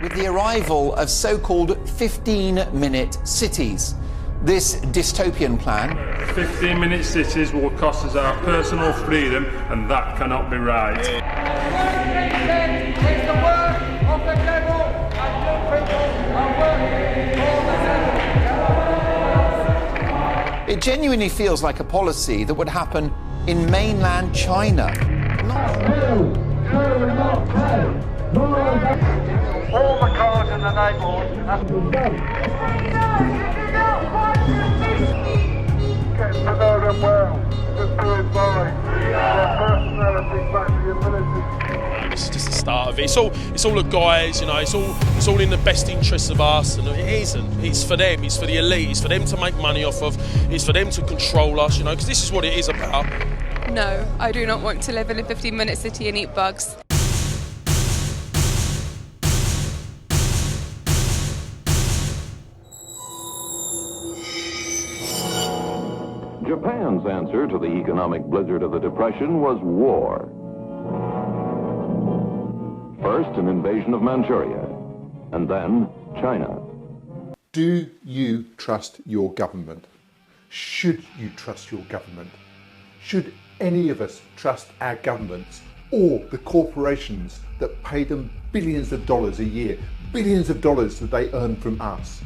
with the arrival of so-called 15-minute cities. This dystopian plan... 15-minute cities will cost us our personal freedom, and that cannot be right. It's the work of the devil, and you people are working for the devil. It genuinely feels like a policy that would happen in mainland China. All the cars in the neighbourhood have to go. Get to know them well, just do it by their personality, back to the ability. It's just the start of it. It's all the guys, you know. It's all in the best interests of us, and it isn't. It's for them. It's for the elite. It's for them to make money off of. It's for them to control us, you know. Because this is what it is about. No, I do not want to live in a 15-minute city and eat bugs. Japan's answer to the economic blizzard of the Depression was war. First, an invasion of Manchuria, and then China. Do you trust your government? Should you trust your government? Should any of us trust our governments or the corporations that pay them billions of dollars a year, billions of dollars that they earn from us?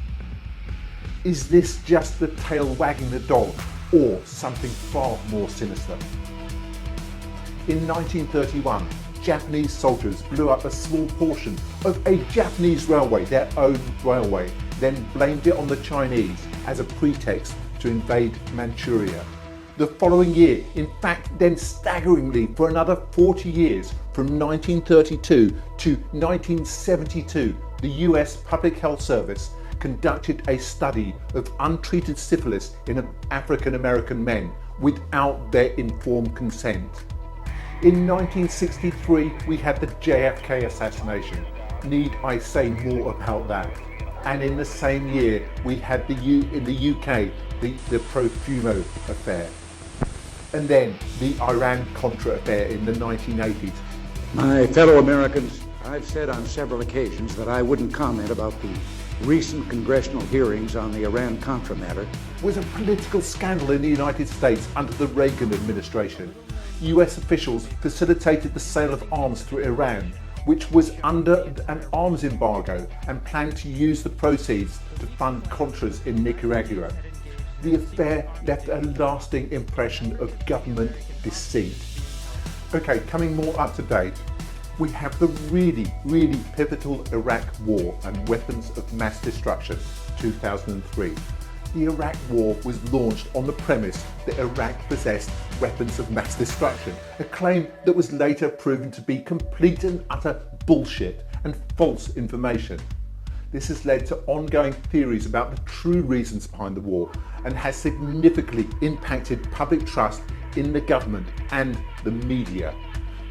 Is this just the tail wagging the dog, or something far more sinister? In 1931, Japanese soldiers blew up a small portion of a Japanese railway, their own railway, then blamed it on the Chinese as a pretext to invade Manchuria. The following year, in fact, then staggeringly for another 40 years, from 1932 to 1972, the US Public Health Service conducted a study of untreated syphilis in African American men without their informed consent. In 1963, we had the JFK assassination. Need I say more about that? And in the same year, we had in the UK, the Profumo affair. And then the Iran-Contra affair in the 1980s. My fellow Americans, I've said on several occasions that I wouldn't comment about the recent congressional hearings on the Iran-Contra matter. Was a political scandal in the United States under the Reagan administration. US officials facilitated the sale of arms to Iran, which was under an arms embargo, and planned to use the proceeds to fund Contras in Nicaragua. The affair left a lasting impression of government deceit. Okay, coming more up to date, we have the really pivotal Iraq War and weapons of mass destruction, 2003. The Iraq War was launched on the premise that Iraq possessed weapons of mass destruction, a claim that was later proven to be complete and utter bullshit and false information. This has led to ongoing theories about the true reasons behind the war and has significantly impacted public trust in the government and the media.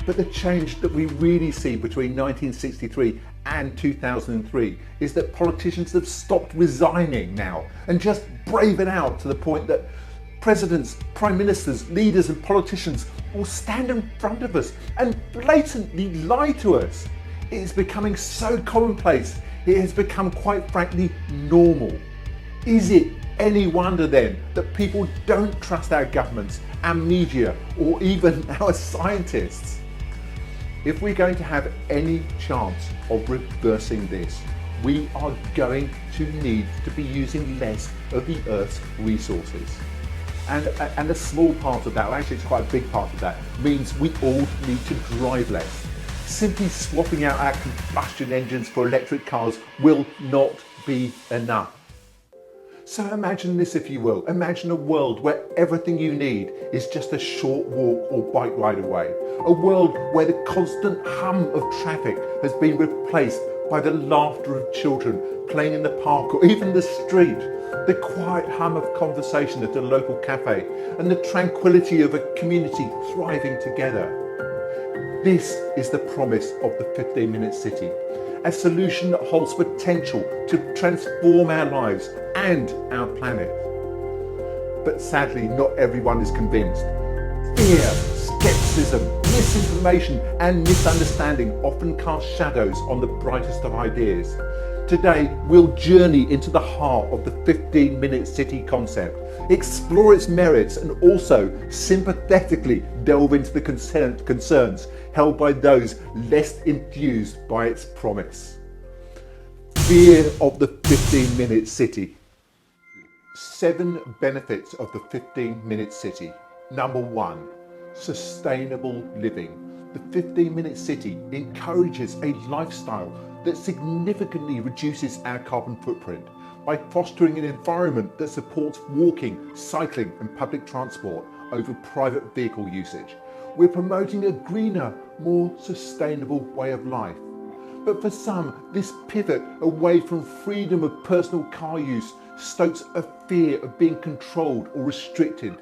But the change that we really see between 1963 and 2003 is that politicians have stopped resigning now and just brave it out, to the point that presidents, prime ministers, leaders and politicians will stand in front of us and blatantly lie to us. It is becoming so commonplace, it has become, quite frankly, normal. Is it any wonder then that people don't trust our governments, our media, or even our scientists? If we're going to have any chance of reversing this, we are going to need to be using less of the Earth's resources. And a small part of that, or actually it's quite a big part of that, means we all need to drive less. Simply swapping out our combustion engines for electric cars will not be enough. So imagine this, if you will. Imagine a world where everything you need is just a short walk or bike ride away. A world where the constant hum of traffic has been replaced by the laughter of children playing in the park or even the street. The quiet hum of conversation at a local cafe and the tranquility of a community thriving together. This is the promise of the 15-minute city. A solution that holds potential to transform our lives and our planet. But sadly, not everyone is convinced. Fear, skepticism, misinformation and misunderstanding often cast shadows on the brightest of ideas. Today, we'll journey into the heart of the 15-minute city concept, explore its merits, and also sympathetically delve into the concerns held by those less enthused by its promise. Fear of the 15-minute city. 7 benefits of the 15-minute city. Number 1, sustainable living. The 15-minute city encourages a lifestyle that significantly reduces our carbon footprint by fostering an environment that supports walking, cycling and public transport over private vehicle usage. We're promoting a greener, more sustainable way of life. But for some, this pivot away from freedom of personal car use stokes a fear of being controlled or restricted.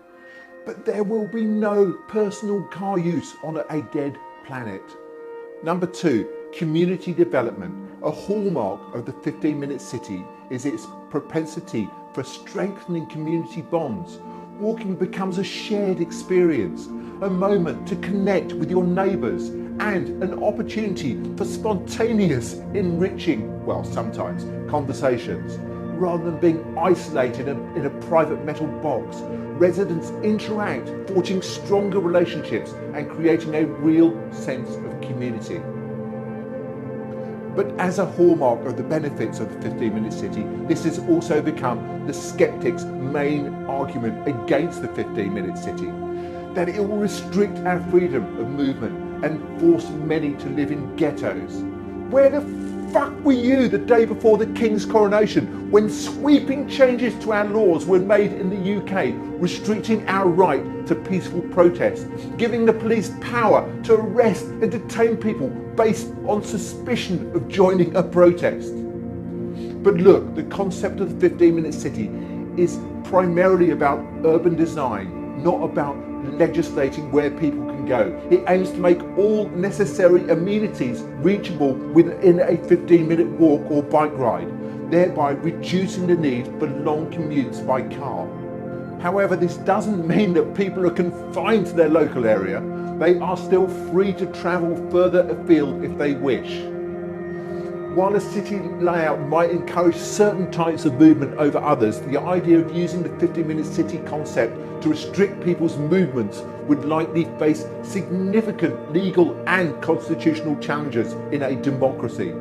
But there will be no personal car use on a dead planet. Number 2, community development. A hallmark of the 15-minute city is its propensity for strengthening community bonds. Walking becomes a shared experience, a moment to connect with your neighbours, and an opportunity for spontaneous, enriching, well, sometimes, conversations. Rather than being isolated in a private metal box, residents interact, forging stronger relationships and creating a real sense of community. But as a hallmark of the benefits of the 15-minute city, this has also become the skeptics' main argument against the 15-minute city, that it will restrict our freedom of movement and force many to live in ghettos. Where the fuck were you the day before the King's coronation when sweeping changes to our laws were made in the UK, restricting our right to peaceful protest, giving the police power to arrest and detain people based on suspicion of joining a protest? But look, the concept of the 15-minute city is primarily about urban design, not about legislating where people can go. It aims to make all necessary amenities reachable within a 15-minute walk or bike ride, thereby reducing the need for long commutes by car. However, this doesn't mean that people are confined to their local area. They are still free to travel further afield if they wish. While a city layout might encourage certain types of movement over others, the idea of using the 15-minute city concept to restrict people's movements would likely face significant legal and constitutional challenges in a democracy.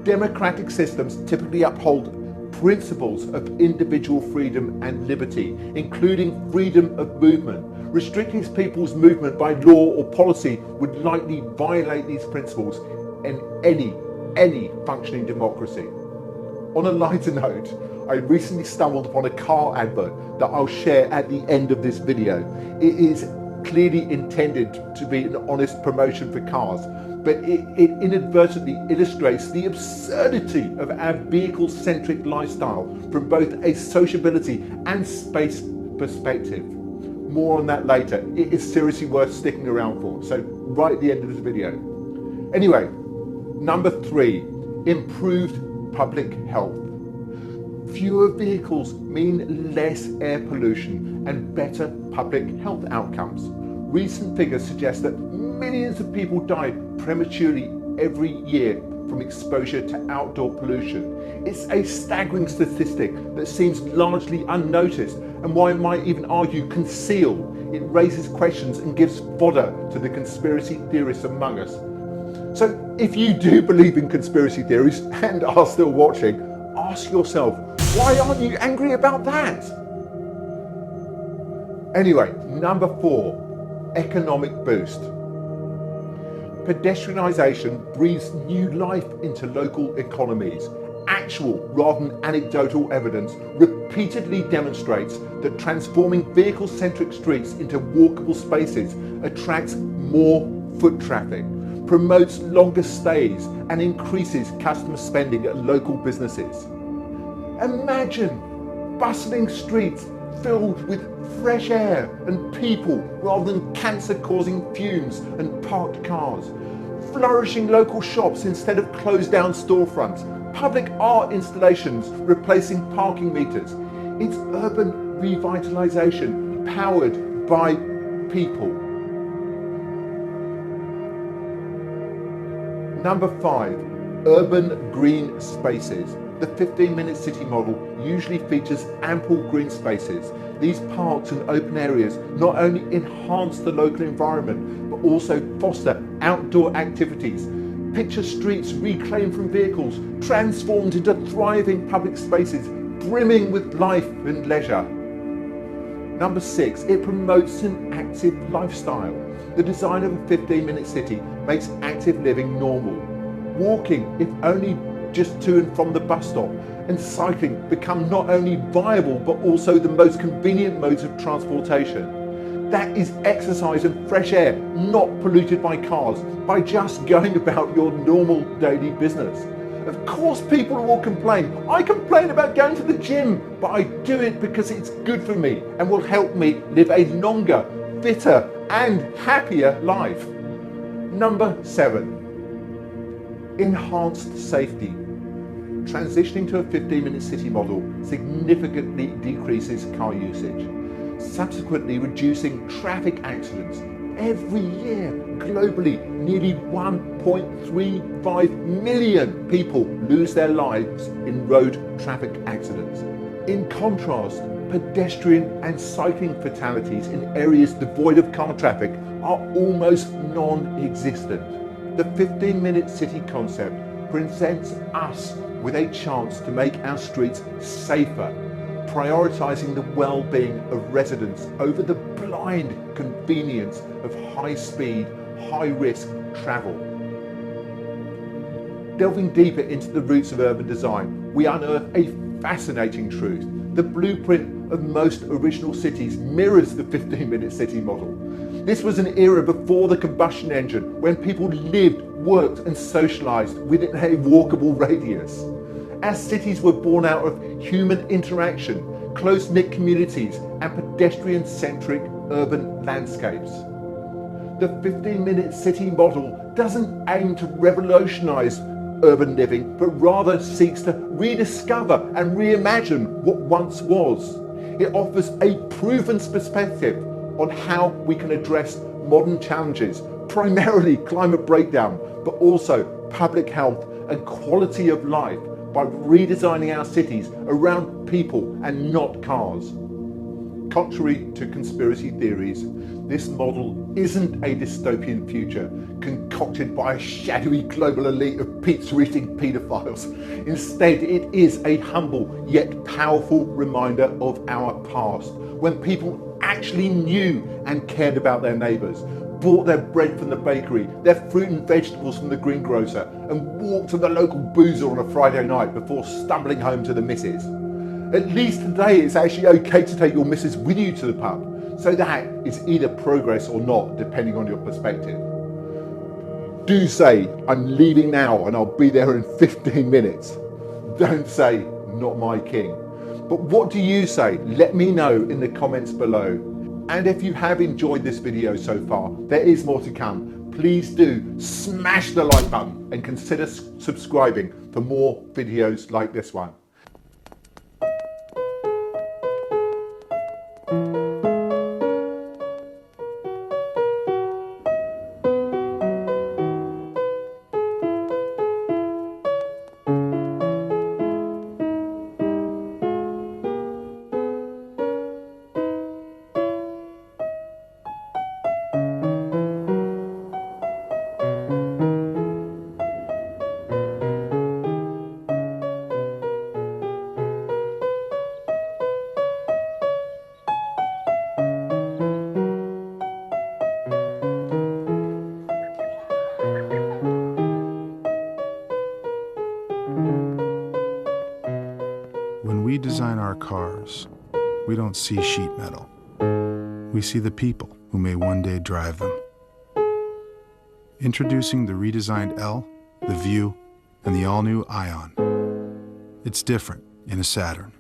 Democratic systems typically uphold principles of individual freedom and liberty, including freedom of movement. Restricting people's movement by law or policy would likely violate these principles in any functioning democracy. On a lighter note, I recently stumbled upon a car advert that I'll share at the end of this video. It is clearly intended to be an honest promotion for cars, but it inadvertently illustrates the absurdity of our vehicle-centric lifestyle from both a sociability and space perspective. More on that later. It is seriously worth sticking around for, so right at the end of this video. Anyway, number 3, improved public health. Fewer vehicles mean less air pollution and better public health outcomes. Recent figures suggest that millions of people die prematurely every year from exposure to outdoor pollution. It's a staggering statistic that seems largely unnoticed, and one might even argue concealed. It raises questions and gives fodder to the conspiracy theorists among us. So if you do believe in conspiracy theories and are still watching, ask yourself, why aren't you angry about that? Anyway, number 4, economic boost. Pedestrianisation breathes new life into local economies. Actual rather than anecdotal evidence repeatedly demonstrates that transforming vehicle-centric streets into walkable spaces attracts more foot traffic, promotes longer stays, and increases customer spending at local businesses. Imagine bustling streets filled with fresh air and people rather than cancer-causing fumes and parked cars. Flourishing local shops instead of closed down storefronts. Public art installations replacing parking meters. It's urban revitalisation powered by people. Number 5, urban green spaces. The 15-minute city model usually features ample green spaces. These parks and open areas not only enhance the local environment, but also foster outdoor activities. Picture streets reclaimed from vehicles, transformed into thriving public spaces, brimming with life and leisure. Number 6, it promotes an active lifestyle. The design of a 15-minute city makes active living normal. Walking, if only just to and from the bus stop, and cycling become not only viable but also the most convenient modes of transportation. That is exercise and fresh air, not polluted by cars, by just going about your normal daily business. Of course people will complain. I complain about going to the gym, but I do it because it's good for me and will help me live a longer, fitter and happier life. Number 7, enhanced safety. Transitioning to a 15-minute city model significantly decreases car usage, subsequently reducing traffic accidents. Every year, globally, nearly 1.35 million people lose their lives in road traffic accidents. In contrast, pedestrian and cycling fatalities in areas devoid of car traffic are almost non-existent. The 15-minute city concept presents us with a chance to make our streets safer, prioritising the well-being of residents over the blind convenience of high-speed, high-risk travel. Delving deeper into the roots of urban design, we unearth a fascinating truth. The blueprint of most original cities mirrors the 15-minute city model. This was an era before the combustion engine, when people lived, worked and socialised within a walkable radius. Our cities were born out of human interaction, close-knit communities and pedestrian-centric urban landscapes. The 15-minute city model doesn't aim to revolutionise urban living, but rather seeks to rediscover and reimagine what once was. It offers a proven perspective on how we can address modern challenges, primarily climate breakdown, but also public health and quality of life, by redesigning our cities around people and not cars. Contrary to conspiracy theories, this model isn't a dystopian future concocted by a shadowy global elite of pizza-eating paedophiles. Instead, it is a humble yet powerful reminder of our past, when people actually knew and cared about their neighbours, bought their bread from the bakery, their fruit and vegetables from the greengrocer, and walked to the local boozer on a Friday night before stumbling home to the missus. At least today it's actually okay to take your missus with you to the pub, so that is either progress or not, depending on your perspective. Do say, I'm leaving now and I'll be there in 15 minutes. Don't say, not my king. But what do you say? Let me know in the comments below. And if you have enjoyed this video so far, there is more to come. Please do smash the like button and consider subscribing for more videos like this one. When we design our cars, we don't see sheet metal. We see the people who may one day drive them. Introducing the redesigned L, the View, and the all-new Ion. It's different in a Saturn.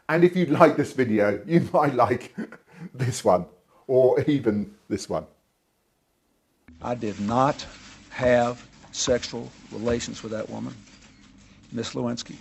And if you like this video, you might like this one, or even this one. I did not have sexual relations with that woman, Miss Lewinsky.